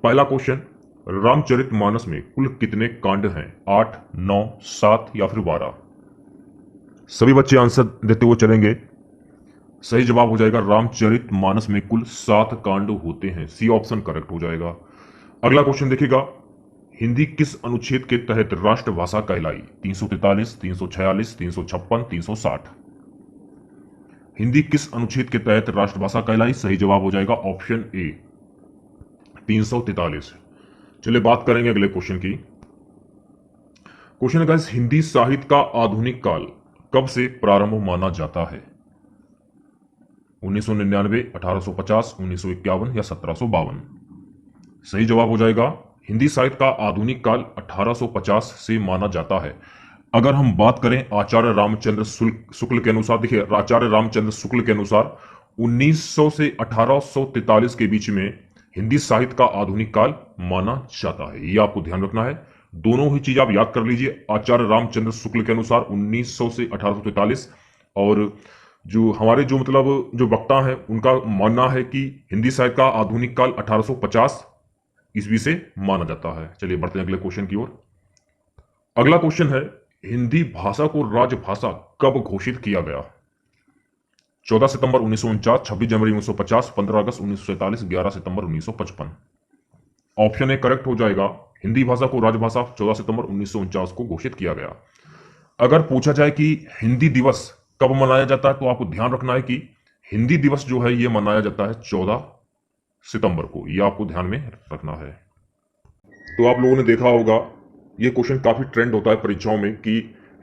पहला क्वेश्चन, रामचरितमानस में कुल कितने कांड हैं? 8, 9, 7 या फिर 12? सभी बच्चे आंसर देते हुए चलेंगे। सही जवाब हो जाएगा रामचरितमानस में कुल 7 कांड होते हैं। सी ऑप्शन करेक्ट हो जाएगा। अगला क्वेश्चन देखिएगा, हिंदी किस अनुच्छेद के तहत राष्ट्रभाषा कहलाई? 343, 346, 356, 360? हिंदी किस अनुच्छेद के तहत राष्ट्रभाषा कहलाई? सही जवाब हो जाएगा ऑप्शन ए 343। चलिए बात करेंगे अगले क्वेश्चन की। क्वेश्चन है गाइस, हिंदी साहित्य का आधुनिक काल कब से प्रारंभ माना जाता है? 1999, 1850, 1951 या 1752? सही जवाब हो जाएगा हिंदी साहित्य का आधुनिक काल 1850 से माना जाता है। अगर हम बात करें आचार्य रामचंद्र शुक्ल के अनुसार, देखिए आचार्य रामचंद्र शुक्ल के अनुसार 1900 से 1843 के बीच में हिंदी साहित्य का आधुनिक काल माना जाता है। ये आपको ध्यान रखना है। दोनों ही चीज आप याद कर लीजिए। आचार्य रामचंद्र शुक्ल के अनुसार 1900 से 1843, और जो हमारे जो मतलब जो वक्ता हैं उनका मानना है कि हिंदी साहित्य का आधुनिक काल 1850 ईस्वी से माना जाता है। चलिए बढ़ते हैं अगले क्वेश्चन की ओर। अगला क्वेश्चन है, हिंदी भाषा को राजभाषा कब घोषित किया गया? 14 सितंबर 1949, 26 जनवरी 1950, 15 अगस्त 1947, 11 सितंबर 1955? ऑप्शन ए करेक्ट हो जाएगा। हिंदी भाषा को राजभाषा 14 सितंबर 1949 को घोषित किया गया। अगर पूछा जाए कि हिंदी दिवस कब मनाया जाता है, तो आपको ध्यान रखना है कि हिंदी दिवस जो है ये मनाया जाता है 14 सितंबर को। ये आपको ध्यान में रखना है। तो आप लोगों ने देखा होगा ये क्वेश्चन काफी ट्रेंड होता है परीक्षाओं में कि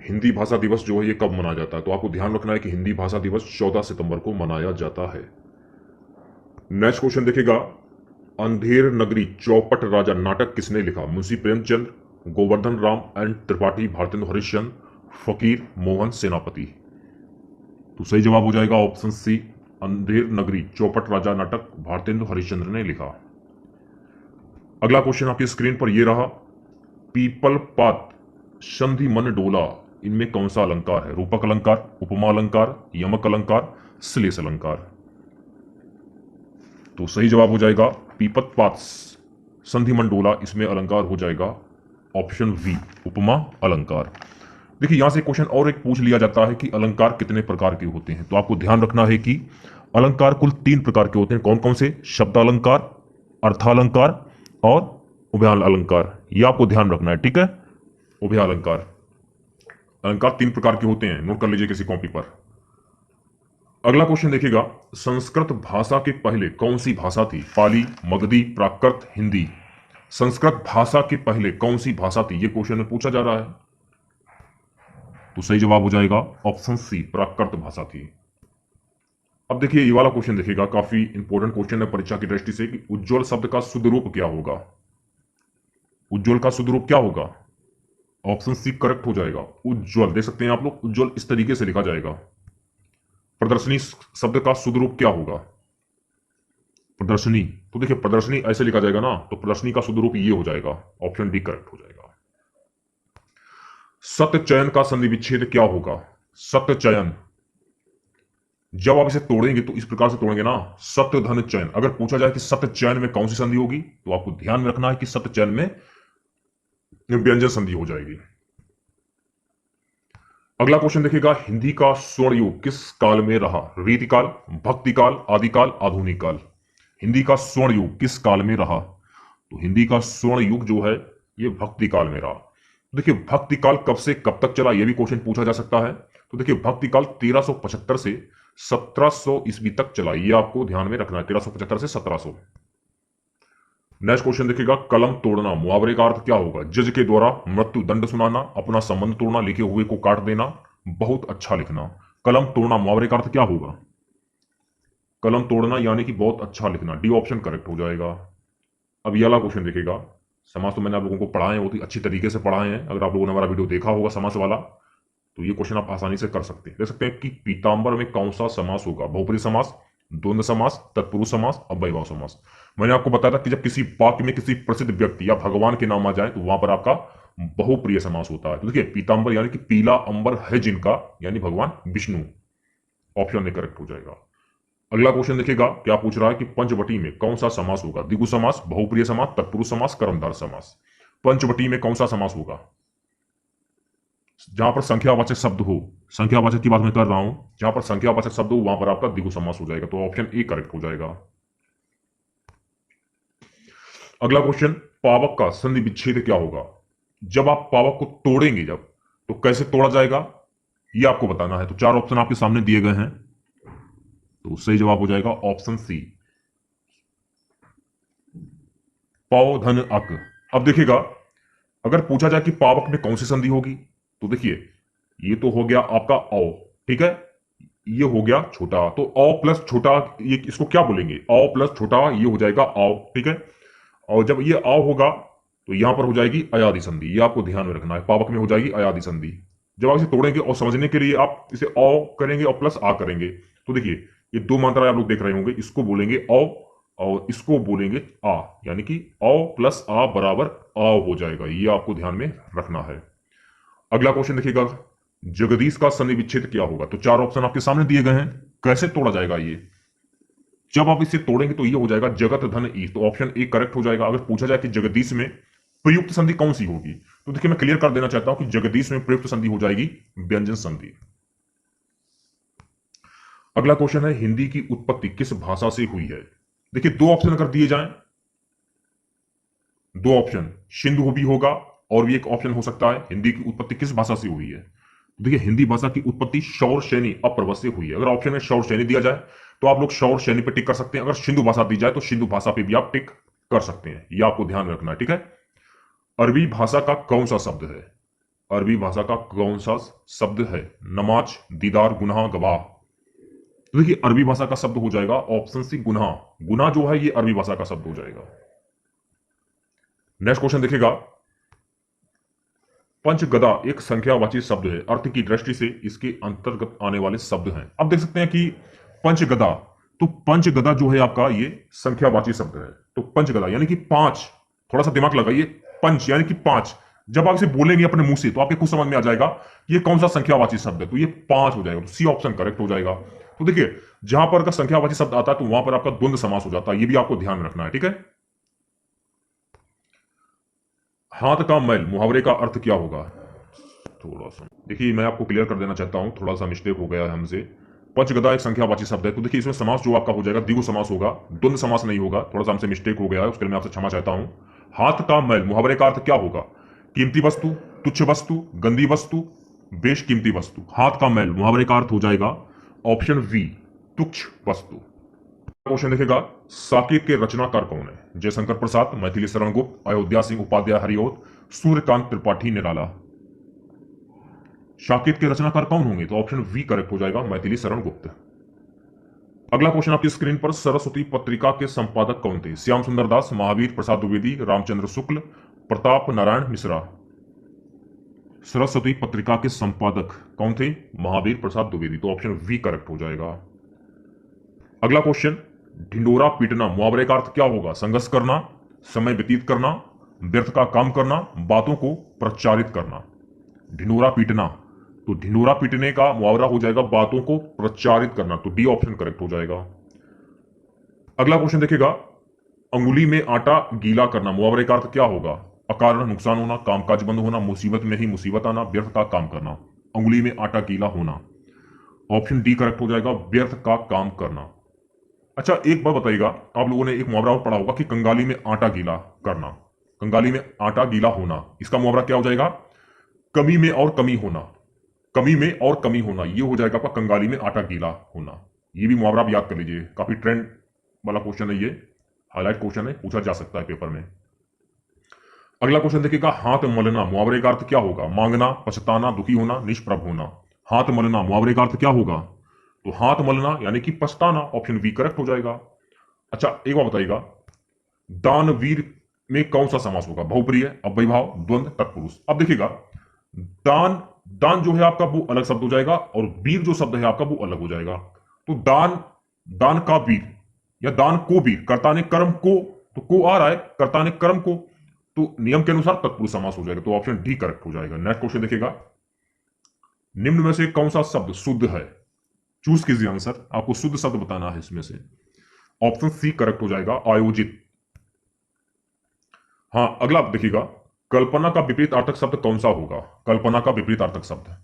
हिंदी भाषा दिवस जो है ये कब मनाया जाता है। तो आपको ध्यान रखना है कि हिंदी भाषा दिवस 14 सितंबर को मनाया जाता है। नेक्स्ट क्वेश्चन देखिएगा, अंधेर नगरी चौपट राजा नाटक किसने लिखा? मुंशी प्रेमचंद, गोवर्धन राम एंड त्रिपाठी, भारतेंदु हरिश्चंद्र, फकीर मोहन सेनापति? तो सही जवाब हो जाएगा ऑप्शन सी, अंधेर नगरी चौपट राजा नाटक भारतेंदु हरिश्चंद्र ने लिखा। अगला क्वेश्चन आपकी स्क्रीन पर यह रहा, पीपल पात संधि मन डोला, इनमें कौन सा अलंकार है? रूपक अलंकार, उपमा अलंकार, यमक अलंकार, श्लेष अलंकार? तो सही जवाब हो जाएगा पीपत पात संधि मन डोला, इसमें अलंकार हो जाएगा ऑप्शन बी, उपमा अलंकार। देखिए यहां से क्वेश्चन और एक पूछ लिया जाता है कि अलंकार कितने प्रकार के होते हैं। तो आपको ध्यान रखना है कि अलंकार कुल 3 प्रकार के होते हैं। कौन कौन से? शब्द अलंकार, अर्थालंकार और उभय अलंकार। ये आपको ध्यान रखना है, ठीक है। उभय अलंकार, अलंकार 3 प्रकार के होते हैं, नोट कर लीजिए किसी कॉपी पर। अगला क्वेश्चन देखिएगा, संस्कृत भाषा के पहले कौन सी भाषा थी? पाली, मगधी, प्राकृत, हिंदी? संस्कृत भाषा के पहले कौन सी भाषा थी? ये क्वेश्चन में पूछा जा रहा है। तो सही जवाब हो जाएगा ऑप्शन सी, प्राकृत भाषा थी। अब देखिए ये वाला क्वेश्चन देखिएगा, काफी इंपॉर्टेंट क्वेश्चन है परीक्षा की दृष्टि से कि उज्ज्वल शब्द का शुद्ध रूप क्या होगा? उज्ज्वल का शुद्ध रूप क्या होगा? ऑप्शन सी करेक्ट हो जाएगा, उज्ज्वल। देख सकते हैं आप लोग, उज्ज्वल इस तरीके से लिखा जाएगा। प्रदर्शनी शब्द का शुद्ध रूप क्या होगा? प्रदर्शनी, तो देखिए प्रदर्शनी ऐसे लिखा जाएगा ना, तो प्रदर्शनी का शुद्ध रूप ये हो जाएगा, ऑप्शन डी करेक्ट हो जाएगा। सत्य चयन का संधि विच्छेद क्या होगा? सत्य चयन, जब आप इसे तोड़ेंगे तो इस प्रकार से तोड़ेंगे ना, सत्य धन चयन। अगर पूछा जाए कि सत्य चयन में कौन सी संधि होगी, तो आपको ध्यान में रखना है कि सत्य चयन में व्यंजन संधि हो जाएगी। अगला क्वेश्चन देखिएगा, हिंदी का स्वर्ण युग किस काल में रहा? रीतिकाल, भक्तिकाल, आदिकाल, आधुनिक काल? हिंदी का स्वर्ण युग किस काल में रहा? तो हिंदी का स्वर्ण युग जो है ये भक्ति काल में रहा। देखिए भक्ति काल कब से कब तक चला, यह भी क्वेश्चन पूछा जा सकता है। तो देखिए भक्ति काल 1375 से 1700 ईस्वी तक चला, ये आपको ध्यान में रखना है, 1375 से 1700। नेक्स्ट क्वेश्चन देखिएगा, कलम तोड़ना मुहावरे का अर्थ क्या होगा? जज के द्वारा मृत्यु दंड सुनाना, अपना संबंध तोड़ना, लिखे हुए को काट देना, बहुत अच्छा लिखना। कलम तोड़ना मुहावरे का अर्थ क्या होगा? कलम तोड़ना यानी कि बहुत अच्छा लिखना, डी ऑप्शन करेक्ट हो जाएगा। अब ये वाला क्वेश्चन देखिएगा, समास तो मैंने आप लोगों को पढ़ाए हैं, बहुत ही अच्छी तरीके से पढ़ाए हैं। अगर आप लोगों ने हमारा वीडियो देखा होगा समास वाला, तो ये क्वेश्चन आप आसानी से कर सकते हैं। देख सकते हैं कि पीताम्बर में कौन सा समास होगा? बहुब्रीहि समास, द्वंद्व समास, तत्पुरुष समास, अव्ययभाव समास। मैंने आपको बताया था कि जब किसी वाक्य में किसी प्रसिद्ध व्यक्ति या भगवान के नाम आ जाए तो वहां पर आपका बहुप्रिय समास होता है। तो देखिए पीताम्बर यानी कि पीला अंबर है जिनका, यानी भगवान विष्णु, ऑप्शन में करेक्ट हो जाएगा। अगला क्वेश्चन देखिएगा, क्या पूछ रहा है कि पंचवटी में कौन सा समास होगा? द्विगु समास, बहुप्रिय समास, तत्पुरुष समास, कर्मधारय समास। पंचवटी में कौन सा समास होगा? जहां पर संख्यावाचक शब्द हो, संख्यावाचक की बात मैं कर रहा हूं, जहां पर संख्यावाचक शब्द हो वहां पर आपका द्विगु समास हो जाएगा, तो ऑप्शन ए करेक्ट हो जाएगा। अगला क्वेश्चन, पावक का संधि विच्छेद क्या होगा? जब आप पावक को तोड़ेंगे जब, तो कैसे तोड़ा जाएगा ये आपको बताना है। तो चार ऑप्शन आपके सामने दिए गए हैं, तो सही जवाब हो जाएगा ऑप्शन सी, पाव धन अक। अब देखिएगा, अगर पूछा जाए कि पावक में कौन सी संधि होगी, तो देखिए ये तो हो गया आपका औ, ठीक है, ये हो गया छोटा, तो औ प्लस छोटा, ये इसको क्या बोलेंगे? औ प्लस छोटा, ये हो जाएगा औ, ठीक है। और जब ये औ होगा तो यहां पर हो जाएगी अयादि संधि, ये आपको ध्यान में रखना है, पावक में हो जाएगी अयादि संधि। जब आप इसे तोड़ेंगे और समझने के लिए आप इसे औ करेंगे और प्लस आ करेंगे, तो देखिए ये दो मात्रा आप लोग देख रहे होंगे, इसको बोलेंगे औ और इसको बोलेंगे आ, यानी कि औ प्लस आ बराबर आ हो जाएगा, ये आपको ध्यान में रखना है। अगला क्वेश्चन देखिएगा, जगदीश का संधि विच्छेद क्या होगा? तो चार ऑप्शन आपके सामने दिए गए हैं, कैसे तोड़ा जाएगा ये? जब आप इसे तोड़ेंगे तो ये हो जाएगा जगत धन ईश, तो ऑप्शन ए करेक्ट हो जाएगा। अगर पूछा जाए कि जगदीश में प्रयुक्त संधि कौन सी होगी, तो देखिए मैं क्लियर कर देना चाहता हूं कि जगदीश में प्रयुक्त संधि हो जाएगी व्यंजन संधि। अगला क्वेश्चन है, हिंदी की उत्पत्ति किस भाषा से हुई है? देखिए दो ऑप्शन अगर दिए जाएं, दो ऑप्शन, सिंधु भी होगा और भी एक ऑप्शन हो सकता है हिंदी की उत्पत्ति किस भाषा से हुई है। तो देखिए हिंदी भाषा की उत्पत्ति शौर सैनी अप्रवत से हुई है। अगर ऑप्शन में शौर सैनी दिया जाए तो आप लोग शौर सैनी पे टिक कर सकते हैं, अगर सिंधु भाषा दी जाए तो सिंधु भाषा पे भी आप टिक कर सकते हैं, यह आपको ध्यान रखना है, ठीक है। अरबी भाषा का कौन सा शब्द है? अरबी भाषा का कौन सा शब्द है? नमाज, दीदार, गुनाह, गवाह। तो देखिए अरबी भाषा का शब्द हो जाएगा ऑप्शन सी गुनाह। गुनाह जो है ये अरबी भाषा का शब्द हो जाएगा। नेक्स्ट क्वेश्चन देखिएगा, पंचगदा एक संख्यावाची शब्द है, अर्थ की दृष्टि से इसके अंतर्गत आने वाले शब्द हैं। अब देख सकते हैं कि पंचगदा, तो पंचगदा जो है आपका ये संख्यावाची शब्द है, तो पंचगदा यानी कि पांच, थोड़ा सा दिमाग लगाइए, पंच यानी कि पांच, जब आप इसे बोलेंगे अपने मुंह से तो आपके खुद समझ में आ जाएगा कि ये कौन सा संख्यावाची शब्द है, तो ये पांच हो जाएगा, तो सी ऑप्शन करेक्ट हो जाएगा। तो देखिए जहां पर का संख्यावाची शब्द आता है तो वहां पर आपका द्वंद्व समास हो जाता है, ये भी आपको ध्यान रखना है, ठीक है। हाथ का मैल मुहावरे का अर्थ क्या होगा? थोड़ा सा देखिए मैं आपको क्लियर कर देना चाहता हूं, थोड़ा सा मिस्टेक हो गया है हमसे। पंचगदा एक संख्यावाची शब्द है, तो देखिए इसमें समास जो आपका हो जाएगा द्विगु समास होगा, द्वंद्व समास नहीं होगा, थोड़ा सा हमसे मिस्टेक हो गया है, उसके लिए मैं आपसे क्षमा चाहता हूं। हाथ का मैल मुहावरे का अर्थ क्या होगा? कीमती वस्तु, तुच्छ वस्तु, गंदी वस्तु, बेशकीमती वस्तु। हाथ का मैल मुहावरे का अर्थ हो जाएगा ऑप्शन बी, तुच्छ वस्तु। क्वेश्चन देखेगा, साकेत के रचनाकार कौन है? जयशंकर प्रसाद, मैथिली शरण गुप्त, अयोध्या सिंह उपाध्याय हरिओत, सूर्यकांत त्रिपाठी निराला। साकेत के रचनाकार कौन होंगे? तो ऑप्शन वी करेक्ट हो जाएगा, मैथिली शरण गुप्त। अगला क्वेश्चन आपकी स्क्रीन पर, सरस्वती पत्रिका के संपादक कौन थे? श्याम सुंदर दास, महावीर प्रसाद द्विवेदी, रामचंद्र शुक्ल, प्रताप नारायण मिश्रा। सरस्वती पत्रिका के संपादक कौन थे? महावीर प्रसाद द्विवेदी, तो ऑप्शन वी करेक्ट हो जाएगा। अगला क्वेश्चन, ढिंडोरा पीटना मुहावरे का अर्थ क्या होगा? संघर्ष करना, समय व्यतीत करना, व्यर्थ का काम करना, बातों को प्रचारित करना। ढिंडोरा पीटना, तो ढिंडोरा पीटने का मुहावरा हो जाएगा बातों को प्रचारित करना, तो डी ऑप्शन करेक्ट हो जाएगा। अगला क्वेश्चन देखिएगा, अंगुली में आटा गीला करना मुहावरे का अर्थ क्या होगा? अकारण नुकसान होना, कामकाज बंद होना, मुसीबत में ही मुसीबत आना, व्यर्थ का काम करना। अंगुली में आटा गीला होना, ऑप्शन डी करेक्ट हो जाएगा, व्यर्थ का काम करना। अच्छा एक बात बताइएगा, आप लोगों ने एक मुहावरा और पढ़ा होगा कि कंगाली में आटा गीला करना, कंगाली में आटा गीला होना, इसका मुहावरा क्या हो जाएगा? कमी में और कमी होना, कमी में और कमी होना, ये हो जाएगा आपका कंगाली में आटा गीला होना। ये भी मुहावरा आप याद कर लीजिए, काफी ट्रेंड वाला क्वेश्चन है, ये हाईलाइट क्वेश्चन है, पूछा जा सकता है पेपर में। अगला क्वेश्चन देखिएगा, हाथ मलना मुहावरे का अर्थ क्या होगा? मांगना, पछताना, दुखी होना, निष्प्रभ होना। हाथ मलना मुहावरे का अर्थ क्या होगा? तो हाथ मलना यानी कि पछताना, ऑप्शन बी करेक्ट हो जाएगा। अच्छा एक बात बताइएगा, दानवीर में कौन सा समास होगा? बहुप्रिय, अव्ययीभाव, द्वंद्व, तत्पुरुष। अब देखिएगा, दान, दान जो है आपका वो अलग शब्द हो जाएगा और वीर जो शब्द है आपका वो अलग हो जाएगा। तो दान, दान का वीर या दान को वीर, कर्ता ने कर्म को, तो को आ रहा है, कर्ता ने कर्म को, तो नियम के अनुसार तत्पुरुष समास हो जाएगा, तो ऑप्शन डी करेक्ट हो जाएगा। नेक्स्ट क्वेश्चन देखिएगा, निम्न में से कौन सा शब्द शुद्ध है? चूज कीजिए आंसर, आपको शुद्ध शब्द बताना है इसमें से। ऑप्शन सी करेक्ट हो जाएगा, आयोजित। हाँ, अगला आप देखिएगा, कल्पना का विपरीत अर्थक शब्द कौन सा होगा? कल्पना का विपरीत अर्थक शब्द,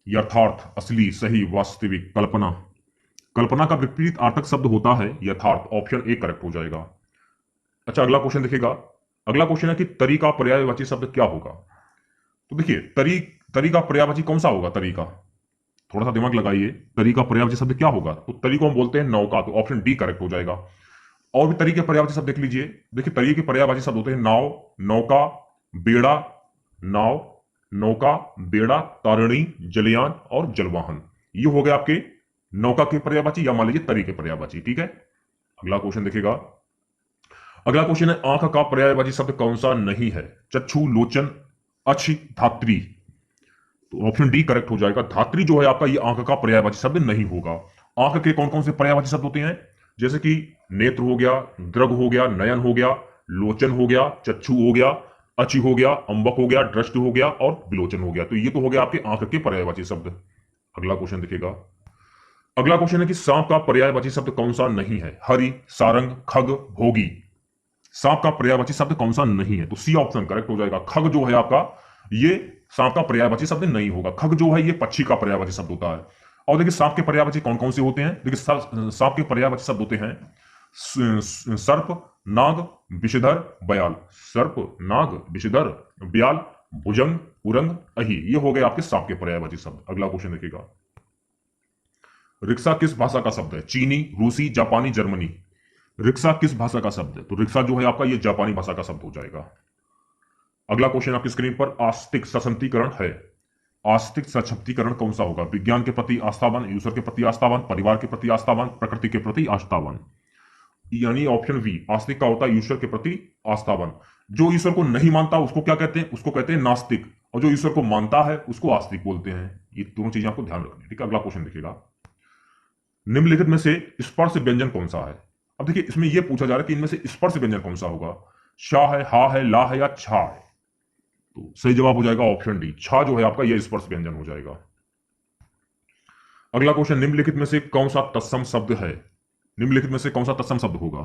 यथार्थ, असली, सही, वास्तविक, कल्पना। कल्पना का विपरीत अर्थक शब्द होता है यथार्थ, ऑप्शन ए करेक्ट हो जाएगा। अच्छा, अगला क्वेश्चन देखिएगा। अगला क्वेश्चन है कि तरी का पर्यायवाची शब्द क्या होगा? तो देखिए, तरी तरी का पर्यायवाची कौन सा होगा? तरी का, थोड़ा सा दिमाग लगाइए, तरी का पर्यायवाची शब्द क्या होगा? तो तरी को हम बोलते हैं नौका, तो ऑप्शन डी करेक्ट हो जाएगा। और भी तरी के पर्यायवाची शब्द देख लीजिए। देखिए, तरी के पर्यायवाची शब्द होते हैं नाव, नौका, बेड़ा, नाव, नौका, बेड़ा, तारिणी, जलयान और जलवाहन। ये हो गए आपके नौका के पर्यायवाची, या मान लीजिए तरी के पर्यायवाची। ठीक है, अगला क्वेश्चन देखिएगा। अगला क्वेश्चन है, आंख का पर्यायवाची शब्द कौन सा नहीं है? चक्षु, लोचन, अच्छी, धात्री। तो ऑप्शन डी करेक्ट हो जाएगा। धात्री जो है आपका, ये आंख का पर्यायवाची शब्द नहीं होगा। आंख के कौन कौन से पर्यायवाची शब्द होते हैं? जैसे कि नेत्र हो गया, दृग हो गया, नयन हो गया, लोचन हो गया, चक्षु हो गया, अचि हो गया, अंबक हो गया, दृष्टि हो गया और विलोचन हो गया। तो ये तो हो गया आपके आंख के पर्यायवाची शब्द। अगला क्वेश्चन देखिएगा। अगला क्वेश्चन है कि सांप का पर्यायवाची शब्द कौन सा नहीं है? हरि, सारंग, खग, भोगी। सांप का पर्यायवाची शब्द कौन सा नहीं है? तो सी ऑप्शन करेक्ट हो जाएगा। खग जो है आपका, ये सांप का पर्यायवाची शब्द नहीं होगा। खग जो है ये पक्षी का पर्यायवाची शब्द होता है। और देखिए, सांप के पर्यायवाची कौन कौन से होते हैं? देखिए, सांप के पर्यायवाची शब्द होते हैं सर्प, नाग, विषधर, बयाल। सर्प, नाग, विषधर, ब्याल, भुजंग, उरंग, अही। ये हो गए आपके सांप के पर्यायवाची शब्द। अगला क्वेश्चन देखिएगा। रिक्शा किस भाषा का शब्द है? चीनी, रूसी, जापानी, जर्मनी। रिक्शा किस भाषा का शब्द है? तो रिक्शा जो है आपका, ये जापानी भाषा का शब्द हो जाएगा। अगला क्वेश्चन आपकी स्क्रीन पर, आस्तिक सशक्तिकरण है। आस्तिक सशक्तिकरण कौन सा होगा? विज्ञान के प्रति आस्थावान, ईश्वर के प्रति आस्थावान, परिवार के प्रति आस्थावान, प्रकृति के प्रति आस्थावान। यानी ऑप्शन बी, आस्तिक का होता है ईश्वर के प्रति आस्थावान। जो ईश्वर को नहीं मानता उसको क्या कहते हैं? उसको कहते हैं नास्तिक। और जो ईश्वर को मानता है उसको आस्तिक बोलते हैं। ये दोनों चीजें आपको ध्यान रखनी है। ठीक है, अगला क्वेश्चन देखिएगा। निम्नलिखित में से स्पर्श व्यंजन कौन सा है? अब देखिए, इसमें यह पूछा जा रहा है कि इनमें से स्पर्श व्यंजन कौन सा होगा? शा है, हा है, ला है या छा है? तो सही जवाब हो जाएगा ऑप्शन डी, छा जो है आपका यह स्पर्श व्यंजन हो जाएगा। अगला क्वेश्चन, निम्नलिखित में से कौन सा तत्सम शब्द है? निम्नलिखित में से कौन सा तत्सम शब्द होगा?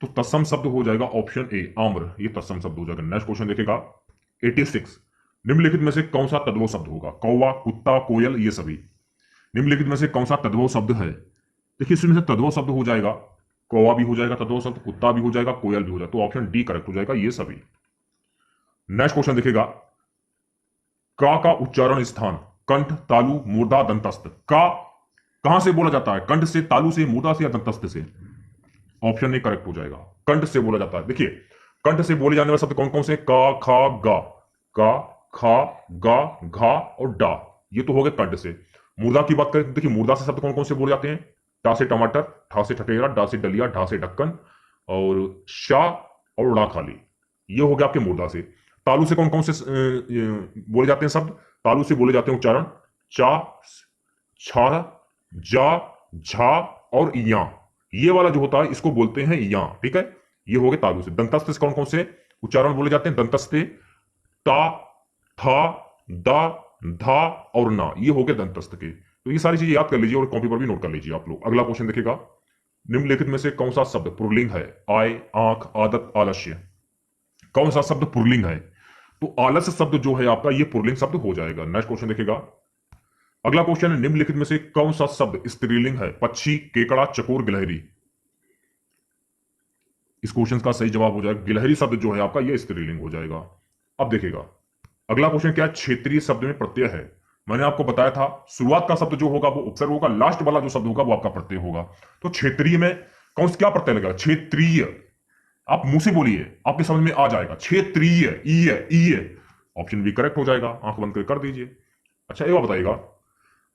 तो तत्सम शब्द हो जाएगा ऑप्शन ए, आम्र। ये तत्सम शब्द हो जाएगा। नेक्स्ट क्वेश्चन देखेगा 86। निम्नलिखित में से कौन सा तद्भव शब्द होगा? कौवा, कुत्ता, कोयल, ये सभी। निम्नलिखित में से कौन सा तद्भव शब्द है? देखिए, इसमें से तद्भव शब्द हो जाएगा, कौवा भी हो जाएगा तद्भव शब्द, कुत्ता भी हो जाएगा, कोयल भी हो जाएगा। तो ऑप्शन डी करेक्ट हो जाएगा, ये सभी। नेक्स्ट क्वेश्चन देखिएगा। का उच्चारण स्थान, कंठ, तालु, मूर्धा, दंतस्थ। का कहां से बोला जाता है? कंठ से, तालु से, मूर्धा से या दंतस्थ से? ऑप्शन ए करेक्ट हो जाएगा, कंठ से बोला जाता है। देखिए, कंठ से बोले जाने वाले शब्द कौन कौन से? का, खा, गा। का, खा, गा, घा और डा, ये तो हो गए कंठ से। मूर्धा की बात करें तो देखिए, मूर्धा से शब्द कौन कौन से बोले जाते हैं? टा से टमाटर, ठा से ठटेरा, डा से डलिया, ढा से ढक्कन और शाह और उड़ा खाली। ये हो गया आपके मूर्धा से। तालु से कौन कौन से बोले जाते हैं शब्द? तालु से बोले जाते हैं उच्चारण चा, छा, जा, झा और या। ये वाला जो होता है इसको बोलते हैं या। ठीक है, ये हो गए तालु से। दंतस्थ से कौन कौन से उच्चारण बोले जाते हैं? दंतस्थ ता, था, दा, धा और ना, ये हो गए दंतस्थ के। तो ये सारी चीजें याद कर लीजिए और कॉपी पर भी नोट कर लीजिए आप लोग। अगला क्वेश्चन देखिएगा। निम्नलिखित में से कौन सा शब्द पुल्लिंग है? आय, आंख, आदत, आलस्य। कौन सा शब्द पुल्लिंग है? तो आलस्य शब्द जो है आपका, ये पुल्लिंग शब्द हो जाएगा। नेक्स्ट क्वेश्चन देखिएगा। अगला क्वेश्चन है, निम्नलिखित में से कौन सा शब्द स्त्रीलिंग है? पक्षी, केकड़ा, चकोर, गिलहरी। इस क्वेश्चन का सही जवाब हो जाएगा गिलहरी शब्द जो है आपका, ये स्त्रीलिंग हो जाएगा। अब देखिएगा अगला क्वेश्चन क्या है? क्षेत्रीय शब्द में प्रत्यय है। मैंने आपको बताया था, शुरुआत का शब्द जो होगा वो उपसर्ग होगा, लास्ट वाला जो शब्द होगा वो आपका प्रत्यय होगा। तो क्षेत्रीय में कौन सा क्या प्रत्यय लगेगा? क्षेत्रीय। आप मुंह से बोलिए, आपके समझ में आ जाएगा। क्षेत्रीय, ई ऑप्शन बी करेक्ट हो जाएगा। आंख बंद कर दीजिए। अच्छा, ये बताइएगा,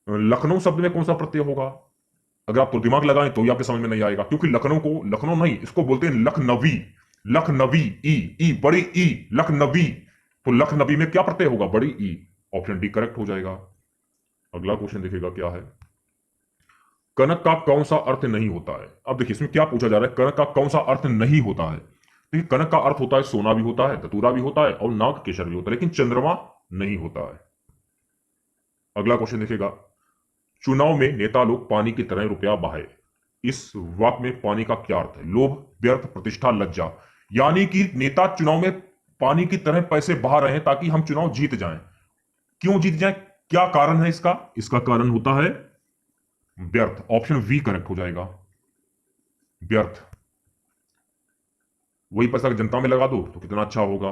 लखनऊ शब्द में कौन सा प्रत्यय होगा? अगर आप तो दिमाग लगाएं तो ही आपके समझ में नहीं आएगा, क्योंकि लखनऊ को लखनऊ नहीं, इसको बोलते हैं लखनवी। लखनवी, ई बड़ी ई, लखनवी। तो लखनवी में क्या प्रत्यय होगा? बड़ी ई। ऑप्शन डी करेक्ट हो जाएगा। अगला क्वेश्चन देखिएगा क्या है। कनक का कौन सा अर्थ नहीं होता है? अब देखिए, इसमें क्या पूछा जा रहा है, कनक का कौन सा अर्थ नहीं होता है? देखिए, कनक का अर्थ होता है सोना भी होता है, धतूरा भी होता है और नाग केसर भी होता है, लेकिन चंद्रमा नहीं होता है। अगला क्वेश्चन देखिएगा। चुनाव में नेता लोग पानी की तरह रुपया बहाए। इस वाक्य में पानी का क्या अर्थ है? लोभ, व्यर्थ, प्रतिष्ठा, लज्जा। यानी कि नेता चुनाव में पानी की तरह पैसे बहा रहे हैं ताकि हम चुनाव जीत जाएं। क्यों जीत जाएं? क्या कारण है इसका? इसका कारण होता है व्यर्थ। ऑप्शन वी करेक्ट हो जाएगा, व्यर्थ। वही पैसा अगर जनता में लगा दो तो कितना अच्छा होगा।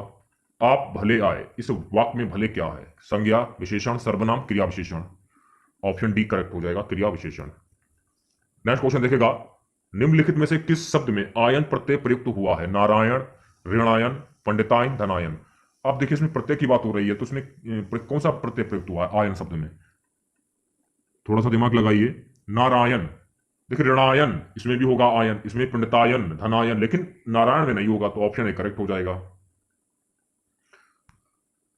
आप भले आए, इस वाक्य में भले क्या है? संज्ञा, विशेषण, सर्वनाम, क्रिया विशेषण। ऑप्शन डी करेक्ट हो जाएगा, क्रिया विशेषण। नेक्स्ट क्वेश्चन देखेगा, निम्नलिखित में से किस शब्द में आयन प्रत्यय प्रयुक्त हुआ है? नारायण, ऋणायन, पंडितायन, धनायन। अब देखिए इसमें प्रत्यय की बात हो रही है, तो इसमें कौन सा प्रत्यय प्रयुक्त हुआ है आयन शब्द में? थोड़ा सा दिमाग लगाइए। नारायण, देखिए ऋणायन इसमें भी होगा आयन, इसमें पंडितायन, धनायन, लेकिन नारायण में नहीं होगा, तो ऑप्शन ए करेक्ट हो जाएगा।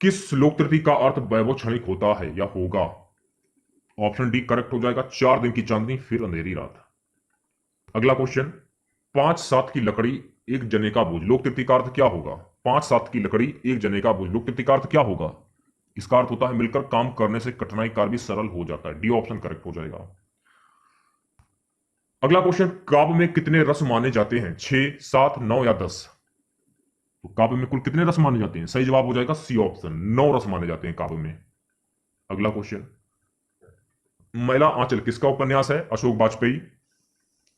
किस लोकतृति का अर्थ वैभव क्षणिक होता है या होगा? ऑप्शन डी करेक्ट हो जाएगा, 4 दिन की चांदनी फिर अंधेरी रात। अगला क्वेश्चन, 5-7 की लकड़ी एक जने का बोझ, लोकतृति का अर्थ क्या होगा? 5-7 की लकड़ी एक जने का बोझ, लोकतृति का अर्थ क्या होगा? इसका अर्थ होता है मिलकर काम करने से कठिनाई कार्य भी सरल हो जाता है। डी ऑप्शन करेक्ट हो जाएगा। अगला क्वेश्चन, काव्य में कितने रस माने जाते हैं? 6, 7, 9 या 10? तो काव्य में कुल कितने रस माने जाते हैं? सही जवाब हो जाएगा सी ऑप्शन, 9 रस माने जाते हैं काव्य में। अगला क्वेश्चन, मैला आंचल किसका उपन्यास है? अशोक वाजपेयी,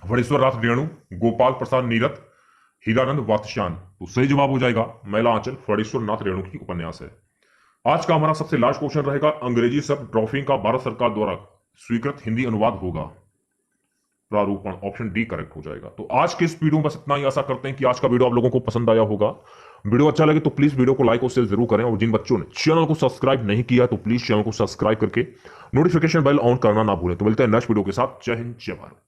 वड़ेश्वर नाथ रेणु, गोपाल प्रसाद नीरद, हीरानंद वात्स्यायन। तो सही जवाब हो जाएगा मैला आंचल फणीश्वर नाथ रेणु की उपन्यास है। आज का हमारा सबसे लास्ट क्वेश्चन रहेगा, अंग्रेजी शब्द ड्रॉफिंग का भारत सरकार द्वारा स्वीकृत हिंदी अनुवाद होगा? प्रारूपण। ऑप्शन डी करेक्ट हो जाएगा। तो आज के इस वीडियो में बस इतना ही। आशा करते हैं कि आज का वीडियो आप लोगों को पसंद आया होगा। वीडियो अच्छा लगे तो प्लीज वीडियो को लाइक और शेयर जरूर करें, और जिन बच्चों ने चैनल को सब्सक्राइब नहीं किया तो प्लीज चैनल को सब्सक्राइब करके नोटिफिकेशन बेल ऑन करना ना भूलें। तो मिलते हैं नेक्स्ट वीडियो के साथ। जय हिंद, जय भारत।